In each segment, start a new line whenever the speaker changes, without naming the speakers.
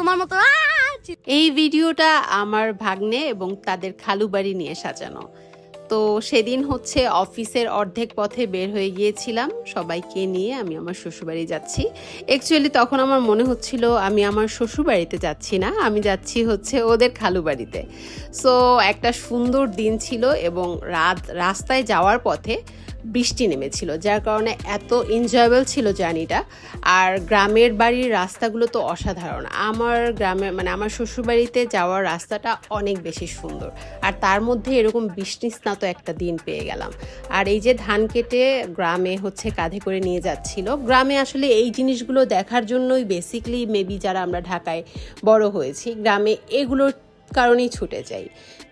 তোমার মতো
এই ভিডিওটা আমার ভাগ্নে এবং তাদের খালু বাড়ি নিয়ে সাজানো। তো সেদিন হচ্ছে অফিসের অর্ধেক পথে বের হয়ে গিয়েছিলাম সবাইকে নিয়ে, আমি আমার শ্বশুরবাড়ি যাচ্ছি। অ্যাকচুয়ালি তখন আমার মনে হচ্ছিল আমি আমার শ্বশুরবাড়িতে যাচ্ছি না, আমি যাচ্ছি হচ্ছে ওদের খালু বাড়িতে। সো একটা সুন্দর দিন ছিল এবং রাস্তায় যাওয়ার পথে বৃষ্টি নেমেছিল, যার কারণে এত এনজয়েবল ছিল জার্নিটা। আর গ্রামের বাড়ির রাস্তাগুলো তো অসাধারণ। আমার গ্রামের আমার শ্বশুরবাড়িতে যাওয়ার রাস্তাটা অনেক বেশি সুন্দর, আর তার মধ্যে এরকম বৃষ্টিস্নাত একটা দিন পেয়ে গেলাম। আর এই যে ধান কেটে গ্রামে হচ্ছে কাঁধে করে নিয়ে যাচ্ছিল, গ্রামে আসলে এই জিনিসগুলো দেখার জন্যই বেসিকলি মেবি যারা আমরা ঢাকায় বড় হয়েছি, গ্রামে এগুলোর কারণেই ছুটে যাই।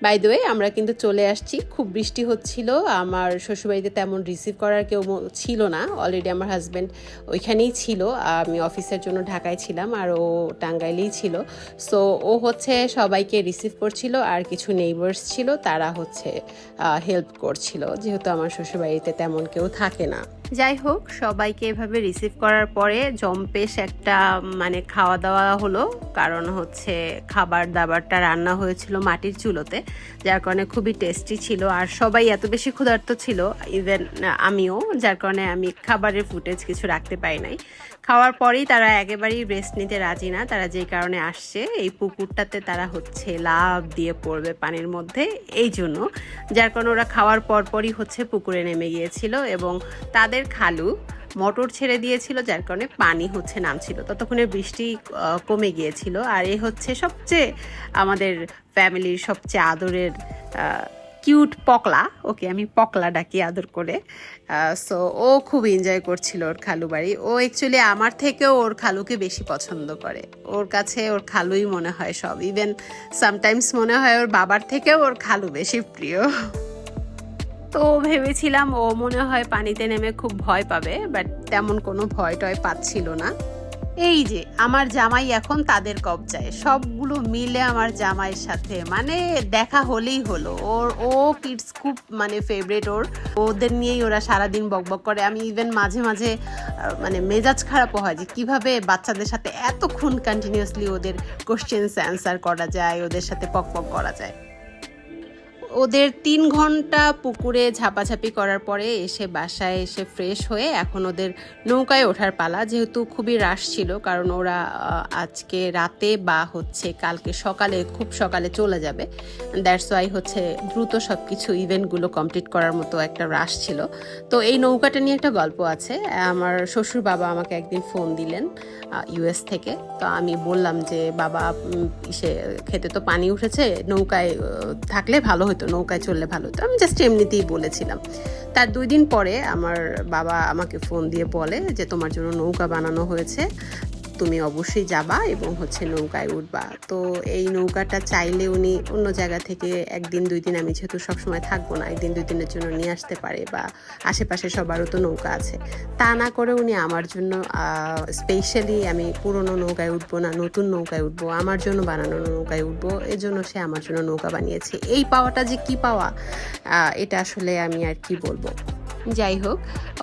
বাই দ্য ওয়ে, আমরা কিন্তু চলে আসছি। খুব বৃষ্টি হচ্ছিল, আমার শ্বশুরবাড়িতে তেমন রিসিভ করার কেউ ছিল না, অলরেডি আমার হাজব্যান্ড ওইখানেই ছিল, আমি অফিসের জন্য ঢাকায় ছিলাম আর ও টাঙ্গাইলেই ছিল। সো ও হচ্ছে সবাইকে রিসিভ করছিল, আর কিছু নেইবার্স ছিল তারা হচ্ছে হেল্প করছিল, যেহেতু আমার শ্বশুরবাড়িতে তেমন কেউ থাকে না। যাই হোক, সবাইকে এভাবে রিসিভ করার পরে জম্পেশ একটা খাওয়া দাওয়া হলো, কারণ হচ্ছে খাবার দাবারটা রান্না হয়েছিল মাটির চুলোতে, যার কারণে খুবই টেস্টি ছিল। আর সবাই এত বেশি ক্ষুধার্ত ছিল, ইভেন আমিও, যার কারণে আমি খাবারের ফুটেজ কিছু রাখতে পারি নাই। খাওয়ার পরেই তারা একেবারেই রেস্ট নিতে রাজি না, তারা যেই কারণে আসছে এই পুকুরটাতে তারা হচ্ছে লাফ দিয়ে পড়বে পানির মধ্যে, এই জন্য, যার কারণে ওরা খাওয়ার পরপরই হচ্ছে পুকুরে নেমে গিয়েছিল। এবং তাদের খালু মোটর ছেড়ে দিয়েছিল, যার কারণে পানি হচ্ছে নামছিল, ততক্ষণে বৃষ্টি কমে গিয়েছিল। আর এ হচ্ছে সবচেয়ে আমাদের ফ্যামিলির সবচেয়ে আদরের কিউট পকলা, ওকে আমি পকলা ডাকি আদর করে। সো ও খুব এনজয় করছিল ওর খালু বাড়ি। ও অ্যাকচুয়ালি আমার থেকেও ওর খালুকে বেশি পছন্দ করে, ওর কাছে ওর খালুই মনে হয় সব। ইভেন সামটাইমস মনে হয় ওর বাবার থেকেও ওর খালু বেশি প্রিয়। তো ভেবেছিলাম ও মনে হয় পানিতে নেমে খুব ভয় পাবে, বাট তেমন কোনো ভয় টয় পাচ্ছিল না। এই যে আমার জামাই এখন তাদের কবজায়, সবগুলো মিলে আমার জামাইয়ের সাথে দেখা হলেই হলো। ও কিডস খুব ফেভারিট ওদের নিয়েই ওরা সারাদিন বকবক করে। আমি ইভেন মাঝে মাঝে মেজাজ খারাপও হয় যে কিভাবে বাচ্চাদের সাথে এতক্ষণ কন্টিনিউয়াসলি ওদের কোশ্চেন্স অ্যান্সার করা যায়, ওদের সাথে পকপক করা যায়। ওদের 3 ঘন্টা পুকুরে ঝাপাঝাপি করার পরে এসে বাসায় এসে ফ্রেশ হয়ে এখন ওদের নৌকায় ওঠার পালা, যেহেতু খুবই রাশ ছিল, কারণ ওরা আজকে রাতে বা হচ্ছে কালকে সকালে, খুব সকালে চলে যাবে। দ্যাটস ওয়াই হচ্ছে দ্রুত সব কিছু ইভেন্টগুলো কমপ্লিট করার মতো একটা রাশ ছিল। তো এই নৌকাটা নিয়ে একটা গল্প আছে। আমার শ্বশুর বাবা আমাকে একদিন ফোন দিলেন ইউএস থেকে। তো আমি বললাম যে বাবা, খেতে তো পানি উঠেছে, নৌকায় থাকলে ভালো হতো, নৌকায় চললে ভালো হতো। আমি জাস্ট এমনিতেই বলেছিলাম। তার 2 দিন পরে আমার বাবা আমাকে ফোন দিয়ে বলে যে তোমার জন্য নৌকা বানানো হয়েছে, তুমি অবশ্যই যাবা এবং হচ্ছে নৌকায় উঠবা। তো এই নৌকাটা চাইলে উনি অন্য জায়গা থেকে 1-2 দিন, আমি যেহেতু সবসময় থাকবো না, 1-2 দিনের জন্য নিয়ে আসতে পারে, বা আশেপাশে সবারও তো নৌকা আছে। তা না করে উনি আমার জন্য স্পেশালি, আমি পুরনো নৌকায় উঠবো না, নতুন নৌকায় উঠবো, আমার জন্য বানানো নৌকায় উঠবো, এজন্য সে আমার জন্য নৌকা বানিয়েছে। এই পাওয়াটা যে কি পাওয়া, এটা আসলে আমি আর কি বলবো। যাই হোক,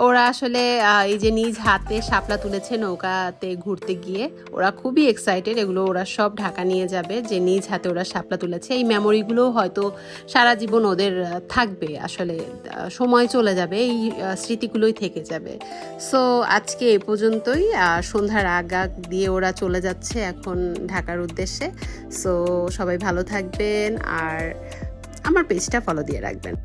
ওরা আসলে এই যে নিজ হাতে শাপলা তুলেছে নৌকাতে ঘুরতে গিয়ে, ওরা খুবই এক্সাইটেড। এগুলো ওরা সব ঢাকা নিয়ে যাবে, যে নিজ হাতে ওরা শাপলা তুলেছে। এই মেমোরিগুলো হয়তো সারা জীবন ওদের থাকবে, আসলে সময় চলে যাবে, এই স্মৃতিগুলোই থেকে যাবে। সো আজকে এ পর্যন্তই। সন্ধ্যার আগ দিয়ে ওরা চলে যাচ্ছে এখন ঢাকার উদ্দেশ্যে। সো সবাই ভালো থাকবেন, আর আমার পেজটা ফলো দিয়ে রাখবেন।